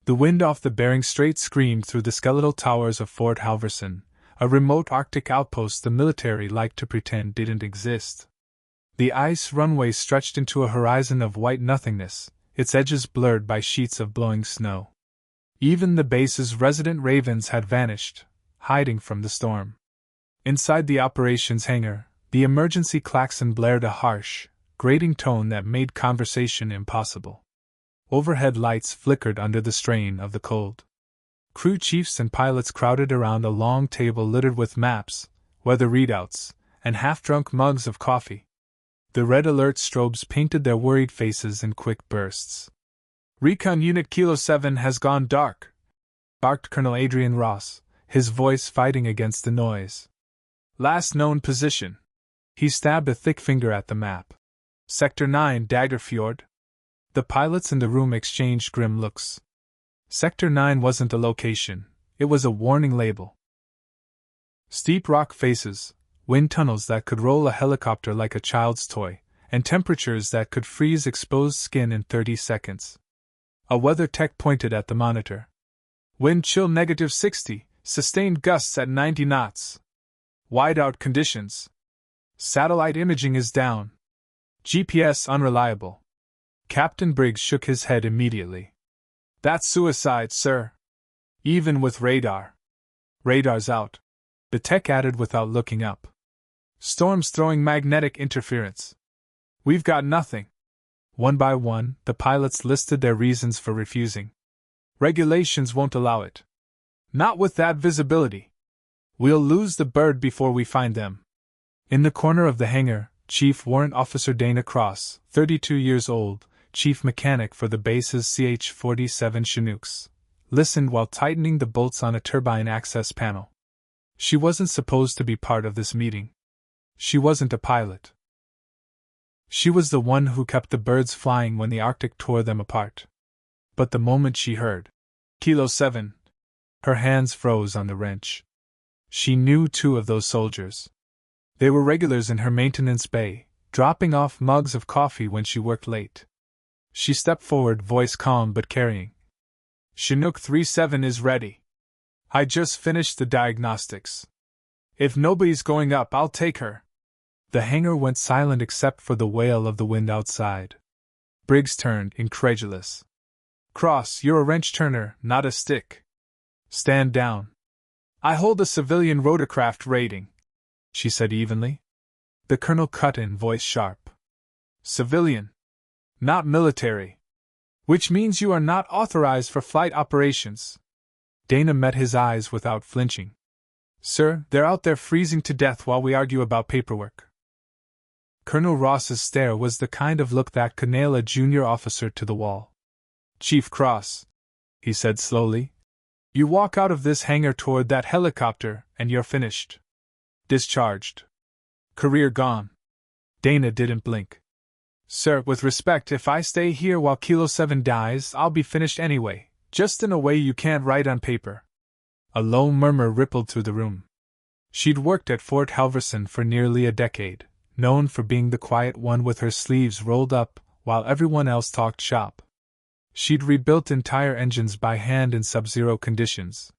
The wind off the Bering Strait screamed through the skeletal towers of Fort Halverson, a remote Arctic outpost the military liked to pretend didn't exist. The ice runway stretched into a horizon of white nothingness, its edges blurred by sheets of blowing snow. Even the base's resident ravens had vanished, hiding from the storm. Inside the operations hangar, the emergency klaxon blared a harsh, grating tone that made conversation impossible. Overhead lights flickered under the strain of the cold. Crew chiefs and pilots crowded around a long table littered with maps, weather readouts, and half-drunk mugs of coffee. The red alert strobes painted their worried faces in quick bursts. "Recon Unit Kilo 7 has gone dark," barked Colonel Adrian Ross, his voice fighting against the noise. "Last known position." He stabbed a thick finger at the map. "Sector 9, Dagger Fjord." The pilots in the room exchanged grim looks. Sector 9 wasn't a location, it was a warning label. Steep rock faces, wind tunnels that could roll a helicopter like a child's toy, and temperatures that could freeze exposed skin in 30 seconds. A weather tech pointed at the monitor. "Wind chill -60, sustained gusts at 90 knots. Whiteout conditions. Satellite imaging is down. GPS unreliable." Captain Briggs shook his head immediately. "That's suicide, sir. Even with radar." "Radar's out," the tech added without looking up. "Storm's throwing magnetic interference. We've got nothing." One by one, the pilots listed their reasons for refusing. "Regulations won't allow it. Not with that visibility. We'll lose the bird before we find them." In the corner of the hangar, Chief Warrant Officer Dana Cross, 32 years old, chief mechanic for the base's CH-47 Chinooks, listened while tightening the bolts on a turbine access panel. She wasn't supposed to be part of this meeting. She wasn't a pilot. She was the one who kept the birds flying when the Arctic tore them apart. But the moment she heard Kilo 7, her hands froze on the wrench. She knew 2 of those soldiers. They were regulars in her maintenance bay, dropping off mugs of coffee when she worked late. She stepped forward, voice calm but carrying. "Chinook 37 is ready. I just finished the diagnostics. If nobody's going up, I'll take her." The hangar went silent except for the wail of the wind outside. Briggs turned, incredulous. "Cross, you're a wrench turner, not a stick. Stand down." "I hold a civilian rotorcraft rating," she said evenly. The colonel cut in, voice sharp. "Civilian. Not military. Which means you are not authorized for flight operations." Dana met his eyes without flinching. "Sir, they're out there freezing to death while we argue about paperwork." Colonel Ross's stare was the kind of look that could nail a junior officer to the wall. "Chief Cross," he said slowly, "you walk out of this hangar toward that helicopter, and you're finished. Discharged. Career gone." Dana didn't blink. "Sir, with respect, if I stay here while Kilo 7 dies, I'll be finished anyway, just in a way you can't write on paper." A low murmur rippled through the room. She'd worked at Fort Halverson for nearly a decade, known for being the quiet one with her sleeves rolled up while everyone else talked shop. She'd rebuilt entire engines by hand in sub-zero conditions.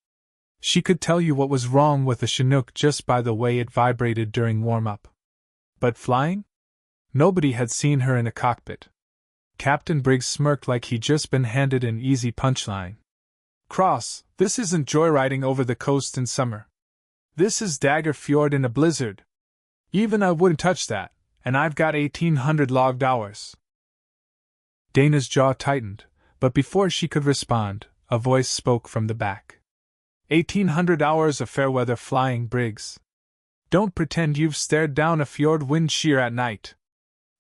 She could tell you what was wrong with a Chinook just by the way it vibrated during warm-up. But flying? Nobody had seen her in a cockpit. Captain Briggs smirked like he'd just been handed an easy punchline. "Cross, this isn't joyriding over the coast in summer. This is Dagger Fjord in a blizzard. Even I wouldn't touch that, and I've got 1,800 logged hours." Dana's jaw tightened, but before she could respond, a voice spoke from the back. 1,800 hours of fair weather flying, Briggs. Don't pretend you've stared down a fjord wind shear at night."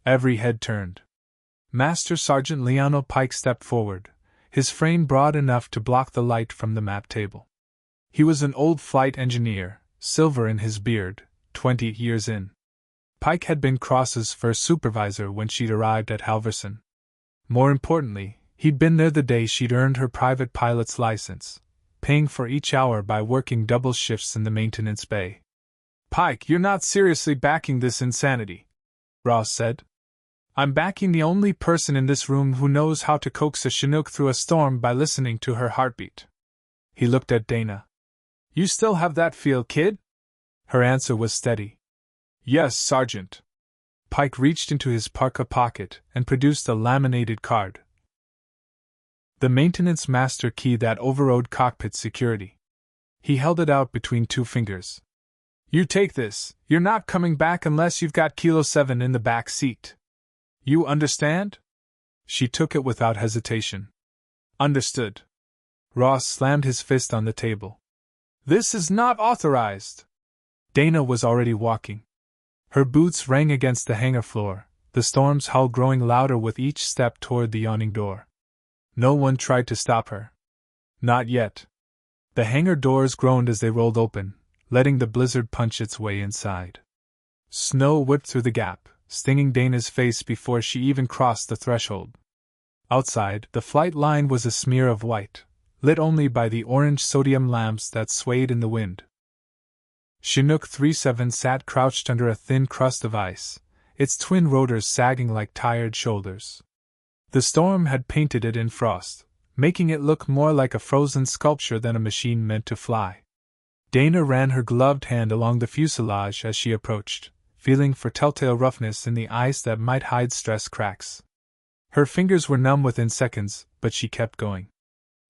Every head turned. Master Sergeant Leonel Pike stepped forward, his frame broad enough to block the light from the map table. He was an old flight engineer, silver in his beard, 20 years in. Pike had been Cross's first supervisor when she'd arrived at Halverson. More importantly, he'd been there the day she'd earned her private pilot's license, paying for each hour by working double shifts in the maintenance bay. "Pike, you're not seriously backing this insanity," Ross said. I'm backing the only person in this room who knows how to coax a Chinook through a storm by listening to her heartbeat. He looked at Dana. You still have that feel, kid? Her answer was steady. Yes, Sergeant. Pike reached into his parka pocket and produced a laminated card. The maintenance master key that overrode cockpit security. He held it out between two fingers. You take this, you're not coming back unless you've got Kilo 7 in the back seat. You understand? She took it without hesitation. Understood. Ross slammed his fist on the table. This is not authorized. Dana was already walking. Her boots rang against the hangar floor, the storm's howl growing louder with each step toward the yawning door. No one tried to stop her. Not yet. The hangar doors groaned as they rolled open, letting the blizzard punch its way inside. Snow whipped through the gap, stinging Dana's face before she even crossed the threshold. Outside, the flight line was a smear of white, lit only by the orange sodium lamps that swayed in the wind. Chinook 37 sat crouched under a thin crust of ice, its twin rotors sagging like tired shoulders. The storm had painted it in frost, making it look more like a frozen sculpture than a machine meant to fly. Dana ran her gloved hand along the fuselage as she approached, feeling for telltale roughness in the ice that might hide stress cracks. Her fingers were numb within seconds, but she kept going.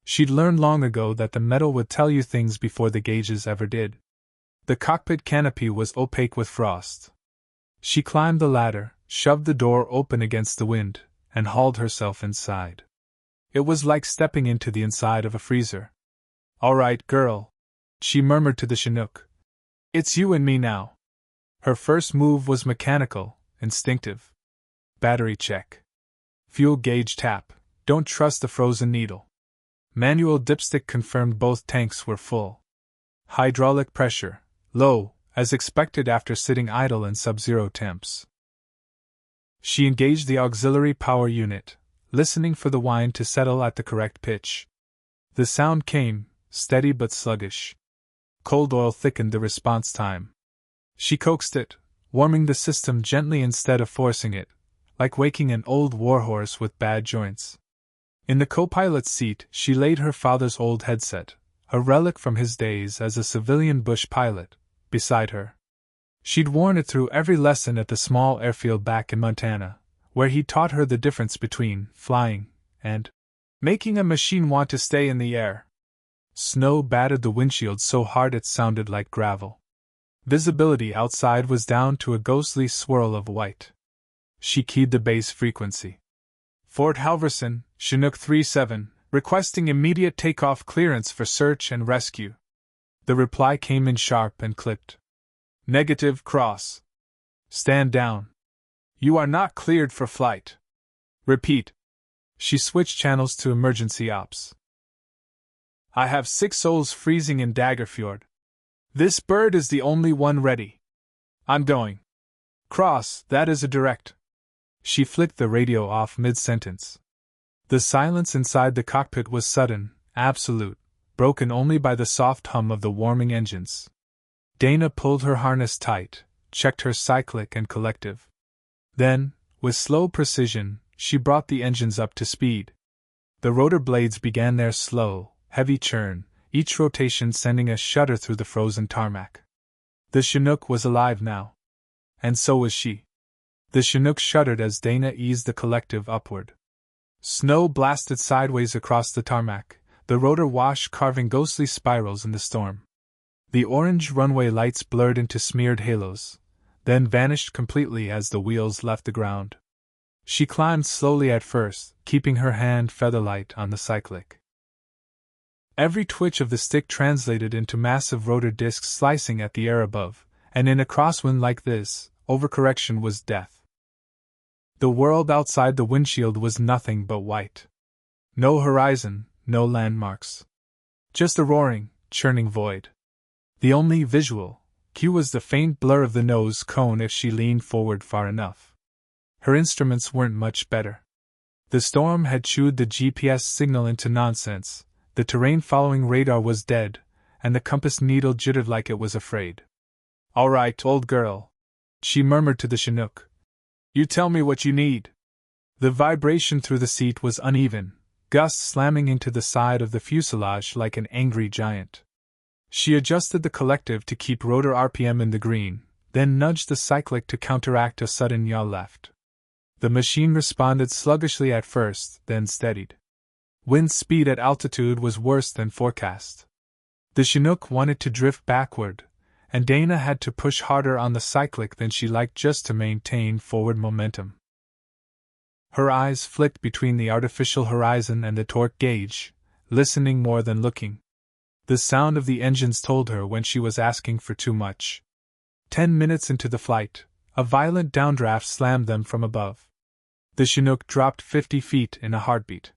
She'd learned long ago that the metal would tell you things before the gauges ever did. The cockpit canopy was opaque with frost. She climbed the ladder, shoved the door open against the wind, and hauled herself inside. It was like stepping into the inside of a freezer. All right, girl, she murmured to the Chinook. It's you and me now. Her first move was mechanical, instinctive. Battery check. Fuel gauge tap. Don't trust the frozen needle. Manual dipstick confirmed both tanks were full. Hydraulic pressure. Low, as expected after sitting idle in sub-zero temps. She engaged the auxiliary power unit, listening for the whine to settle at the correct pitch. The sound came, steady but sluggish. Cold oil thickened the response time. She coaxed it, warming the system gently instead of forcing it, like waking an old warhorse with bad joints. In the co-pilot's seat, she laid her father's old headset, a relic from his days as a civilian bush pilot, beside her. She'd worn it through every lesson at the small airfield back in Montana, where he taught her the difference between flying and making a machine want to stay in the air. Snow battered the windshield so hard it sounded like gravel. Visibility outside was down to a ghostly swirl of white. She keyed the base frequency. Fort Halverson, Chinook 37, requesting immediate takeoff clearance for search and rescue. The reply came in sharp and clipped. Negative, cross. Stand down. You are not cleared for flight. Repeat. She switched channels to emergency ops. I have 6 souls freezing in Dagger Fjord. This bird is the only one ready. I'm going. Cross, that is a direct. She flicked the radio off mid-sentence. The silence inside the cockpit was sudden, absolute, broken only by the soft hum of the warming engines. Dana pulled her harness tight, checked her cyclic and collective. Then, with slow precision, she brought the engines up to speed. The rotor blades began their slow, heavy churn, each rotation sending a shudder through the frozen tarmac. The Chinook was alive now. And so was she. The Chinook shuddered as Dana eased the collective upward. Snow blasted sideways across the tarmac, the rotor wash carving ghostly spirals in the storm. The orange runway lights blurred into smeared halos, then vanished completely as the wheels left the ground. She climbed slowly at first, keeping her hand featherlight on the cyclic. Every twitch of the stick translated into massive rotor discs slicing at the air above, and in a crosswind like this, overcorrection was death. The world outside the windshield was nothing but white. No horizon, no landmarks. Just a roaring, churning void. The only visual cue was the faint blur of the nose cone if she leaned forward far enough. Her instruments weren't much better. The storm had chewed the GPS signal into nonsense, the terrain-following radar was dead, and the compass needle jittered like it was afraid. All right, old girl, she murmured to the Chinook. You tell me what you need. The vibration through the seat was uneven, gusts slamming into the side of the fuselage like an angry giant. She adjusted the collective to keep rotor RPM in the green, then nudged the cyclic to counteract a sudden yaw left. The machine responded sluggishly at first, then steadied. Wind speed at altitude was worse than forecast. The Chinook wanted to drift backward, and Dana had to push harder on the cyclic than she liked just to maintain forward momentum. Her eyes flicked between the artificial horizon and the torque gauge, listening more than looking. The sound of the engines told her when she was asking for too much. 10 minutes into the flight, a violent downdraft slammed them from above. The Chinook dropped 50 feet in a heartbeat.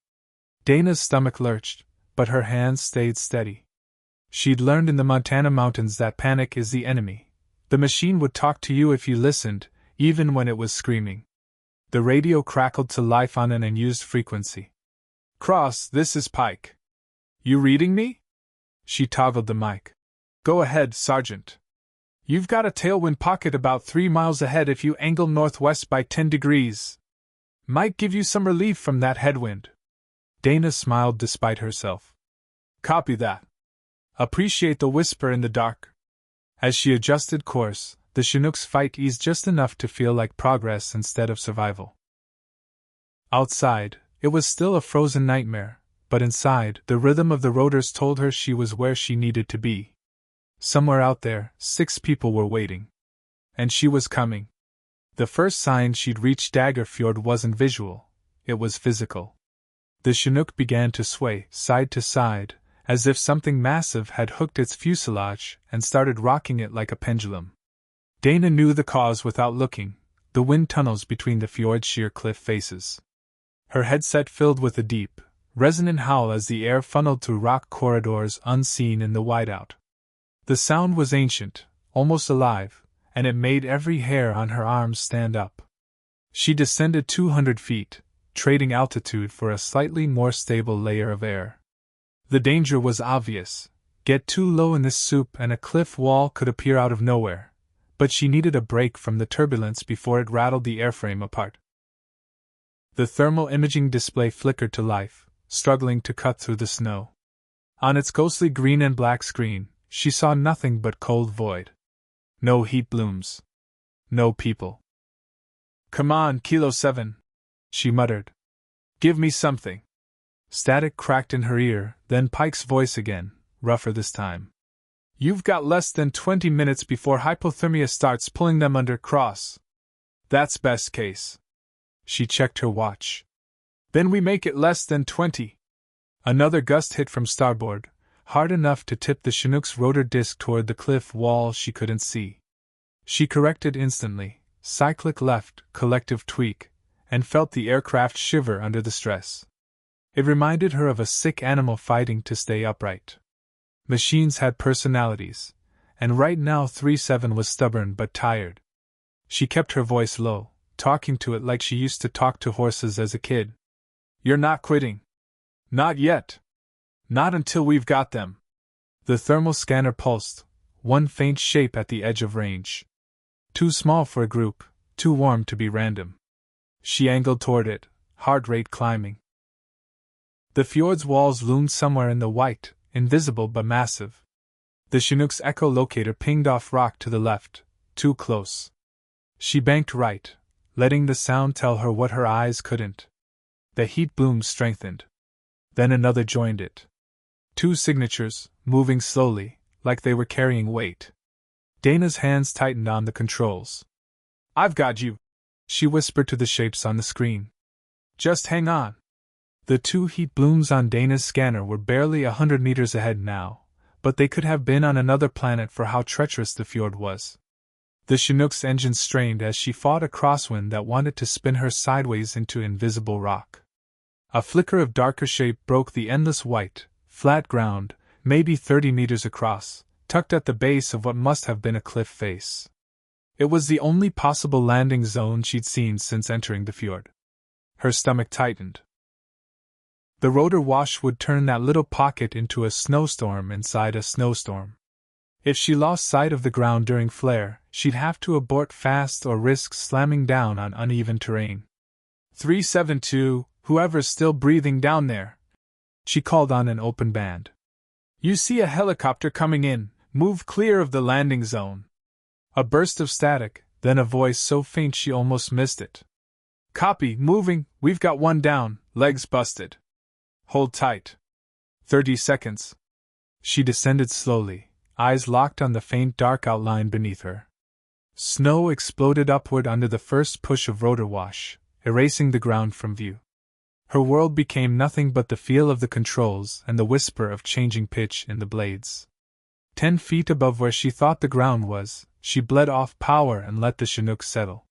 Dana's stomach lurched, but her hands stayed steady. She'd learned in the Montana mountains that panic is the enemy. The machine would talk to you if you listened, even when it was screaming. The radio crackled to life on an unused frequency. "Cross, this is Pike. You reading me?" She toggled the mic. "Go ahead, Sergeant. You've got a tailwind pocket about 3 miles ahead if you angle northwest by 10 degrees. Might give you some relief from that headwind." Dana smiled despite herself. "Copy that. Appreciate the whisper in the dark." As she adjusted course, the Chinook's fight eased just enough to feel like progress instead of survival. Outside, it was still a frozen nightmare, but inside, the rhythm of the rotors told her she was where she needed to be. Somewhere out there, 6 people were waiting. And she was coming. The first sign she'd reached Dagger Fjord wasn't visual, it was physical. The Chinook began to sway, side to side, as if something massive had hooked its fuselage and started rocking it like a pendulum. Dana knew the cause without looking, the wind tunnels between the fjord's sheer cliff faces. Her headset filled with a deep, resonant howl as the air funneled through rock corridors unseen in the whiteout. The sound was ancient, almost alive, and it made every hair on her arms stand up. She descended 200 feet, trading altitude for a slightly more stable layer of air. The danger was obvious. Get too low in this soup and a cliff wall could appear out of nowhere, but she needed a break from the turbulence before it rattled the airframe apart. The thermal imaging display flickered to life, struggling to cut through the snow. On its ghostly green and black screen, she saw nothing but cold void. No heat blooms. No people. "Come on, Kilo 7, she muttered. "Give me something." Static cracked in her ear, then Pike's voice again, rougher this time. "You've got less than 20 minutes before hypothermia starts pulling them under cross. That's best case." She checked her watch. "Then we make it less than 20. Another gust hit from starboard, hard enough to tip the Chinook's rotor disc toward the cliff wall she couldn't see. She corrected instantly, cyclic left, collective tweak, and felt the aircraft shiver under the stress. It reminded her of a sick animal fighting to stay upright. Machines had personalities, and right now 37 was stubborn but tired. She kept her voice low, talking to it like she used to talk to horses as a kid. "You're not quitting. Not yet. Not until we've got them." The thermal scanner pulsed, one faint shape at the edge of range. Too small for a group, too warm to be random. She angled toward it, heart rate climbing. The fjord's walls loomed somewhere in the white, invisible but massive. The Chinook's echolocator pinged off rock to the left, too close. She banked right, letting the sound tell her what her eyes couldn't. The heat bloom strengthened. Then another joined it. 2 signatures, moving slowly, like they were carrying weight. Dana's hands tightened on the controls. "I've got you," she whispered to the shapes on the screen. "Just hang on." The 2 heat blooms on Dana's scanner were barely 100 meters ahead now, but they could have been on another planet for how treacherous the fjord was. The Chinook's engine strained as she fought a crosswind that wanted to spin her sideways into invisible rock. A flicker of darker shape broke the endless white, flat ground, maybe 30 meters across, tucked at the base of what must have been a cliff face. It was the only possible landing zone she'd seen since entering the fjord. Her stomach tightened. The rotor wash would turn that little pocket into a snowstorm inside a snowstorm. If she lost sight of the ground during flare, she'd have to abort fast or risk slamming down on uneven terrain. 372, whoever's still breathing down there. She called on an open band. You see a helicopter coming in, move clear of the landing zone. A burst of static, then a voice so faint she almost missed it. Copy, moving, we've got one down, legs busted. Hold tight. 30 seconds. She descended slowly, eyes locked on the faint dark outline beneath her. Snow exploded upward under the first push of rotor wash, erasing the ground from view. Her world became nothing but the feel of the controls and the whisper of changing pitch in the blades. 10 feet above where she thought the ground was, she bled off power and let the Chinook settle.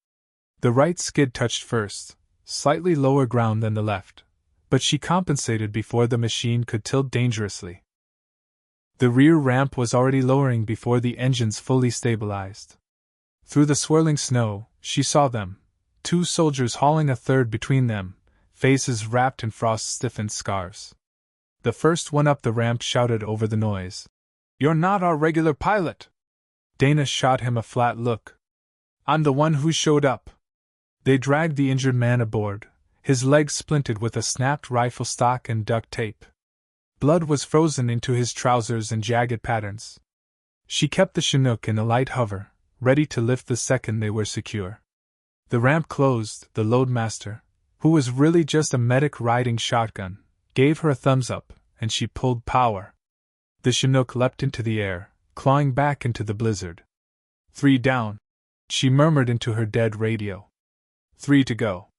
The right skid touched first, slightly lower ground than the left, but she compensated before the machine could tilt dangerously. The rear ramp was already lowering before the engines fully stabilized. Through the swirling snow, she saw them, 2 soldiers hauling a third between them, faces wrapped in frost-stiffened scarves. The first one up the ramp shouted over the noise, "You're not our regular pilot!" Dana shot him a flat look. "I'm the one who showed up." They dragged the injured man aboard, his legs splintered with a snapped rifle stock and duct tape. Blood was frozen into his trousers in jagged patterns. She kept the Chinook in a light hover, ready to lift the second they were secure. The ramp closed. The loadmaster, who was really just a medic riding shotgun, gave her a thumbs up, and she pulled power. The Chinook leapt into the air, clawing back into the blizzard. 3 down, she murmured into her dead radio. 3 to go.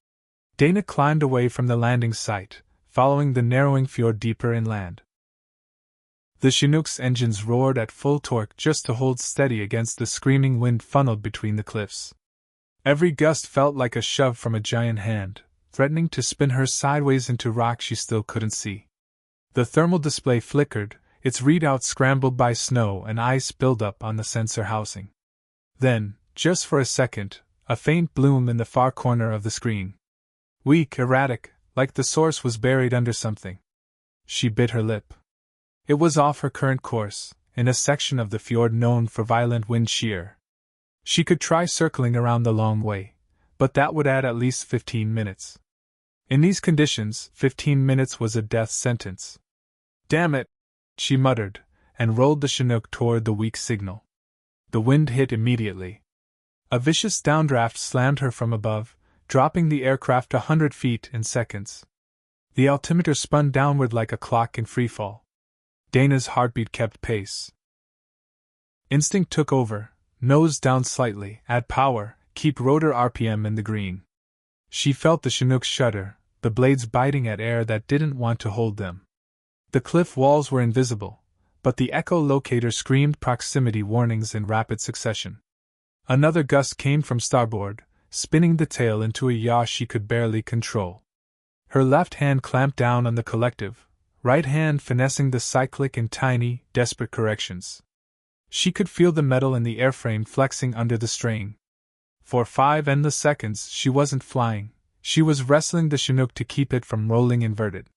Dana climbed away from the landing site, following the narrowing fjord deeper inland. The Chinook's engines roared at full torque just to hold steady against the screaming wind funneled between the cliffs. Every gust felt like a shove from a giant hand, threatening to spin her sideways into rock she still couldn't see. The thermal display flickered, its readout scrambled by snow and ice buildup on the sensor housing. Then, just for a second, a faint bloom in the far corner of the screen. Weak, erratic, like the source was buried under something. She bit her lip. It was off her current course, in a section of the fjord known for violent wind shear. She could try circling around the long way, but that would add at least 15 minutes. In these conditions, 15 minutes was a death sentence. Damn it, she muttered, and rolled the Chinook toward the weak signal. The wind hit immediately. A vicious downdraft slammed her from above, dropping the aircraft 100 feet in seconds. The altimeter spun downward like a clock in freefall. Dana's heartbeat kept pace. Instinct took over, nose down slightly, add power, keep rotor RPM in the green. She felt the Chinook shudder, the blades biting at air that didn't want to hold them. The cliff walls were invisible, but the echolocator screamed proximity warnings in rapid succession. Another gust came from starboard, spinning the tail into a yaw she could barely control. Her left hand clamped down on the collective, right hand finessing the cyclic in tiny, desperate corrections. She could feel the metal in the airframe flexing under the strain. For 5 endless seconds she wasn't flying, she was wrestling the Chinook to keep it from rolling inverted.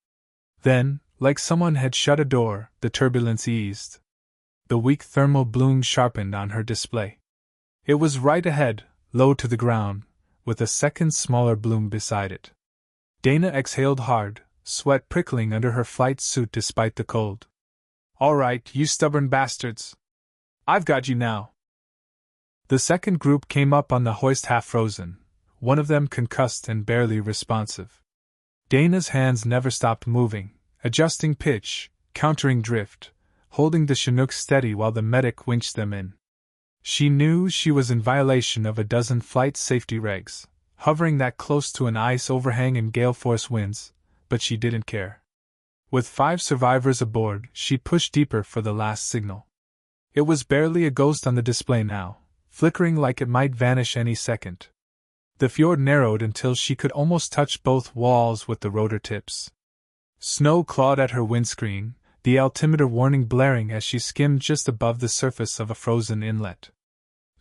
Then, like someone had shut a door, the turbulence eased. The weak thermal bloom sharpened on her display. It was right ahead, low to the ground, with a second smaller bloom beside it. Dana exhaled hard, sweat prickling under her flight suit despite the cold. "All right, you stubborn bastards. I've got you now." The second group came up on the hoist half frozen, one of them concussed and barely responsive. Dana's hands never stopped moving, adjusting pitch, countering drift, holding the Chinook steady while the medic winched them in. She knew she was in violation of a dozen flight safety regs, hovering that close to an ice overhang in gale-force winds, but she didn't care. With 5 survivors aboard, she pushed deeper for the last signal. It was barely a ghost on the display now, flickering like it might vanish any second. The fjord narrowed until she could almost touch both walls with the rotor tips. Snow clawed at her windscreen, the altimeter warning blaring as she skimmed just above the surface of a frozen inlet.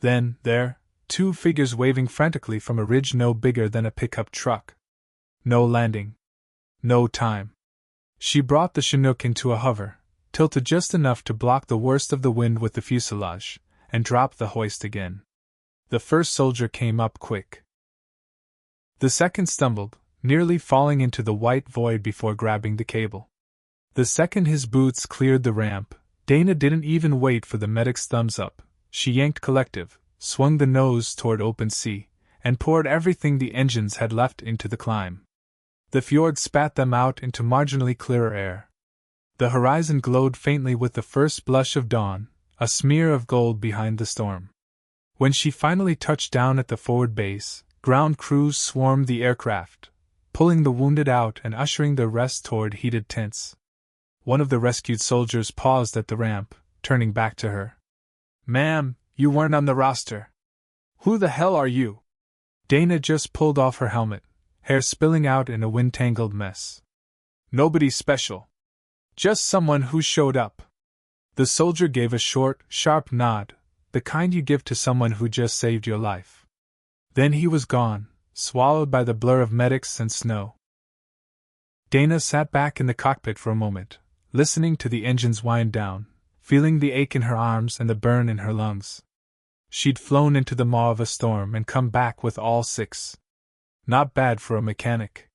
Then, there, 2 figures waving frantically from a ridge no bigger than a pickup truck. No landing. No time. She brought the Chinook into a hover, tilted just enough to block the worst of the wind with the fuselage, and dropped the hoist again. The first soldier came up quick. The second stumbled, nearly falling into the white void before grabbing the cable. The second his boots cleared the ramp, Dana didn't even wait for the medic's thumbs up. She yanked collective, swung the nose toward open sea, and poured everything the engines had left into the climb. The fjord spat them out into marginally clearer air. The horizon glowed faintly with the first blush of dawn, a smear of gold behind the storm. When she finally touched down at the forward base, ground crews swarmed the aircraft, pulling the wounded out and ushering the rest toward heated tents. One of the rescued soldiers paused at the ramp, turning back to her. "Ma'am, you weren't on the roster. Who the hell are you?" Dana just pulled off her helmet, hair spilling out in a wind-tangled mess. "Nobody special. Just someone who showed up." The soldier gave a short, sharp nod, the kind you give to someone who just saved your life. Then he was gone, swallowed by the blur of medics and snow. Dana sat back in the cockpit for a moment, listening to the engines wind down, feeling the ache in her arms and the burn in her lungs. She'd flown into the maw of a storm and come back with all six. Not bad for a mechanic.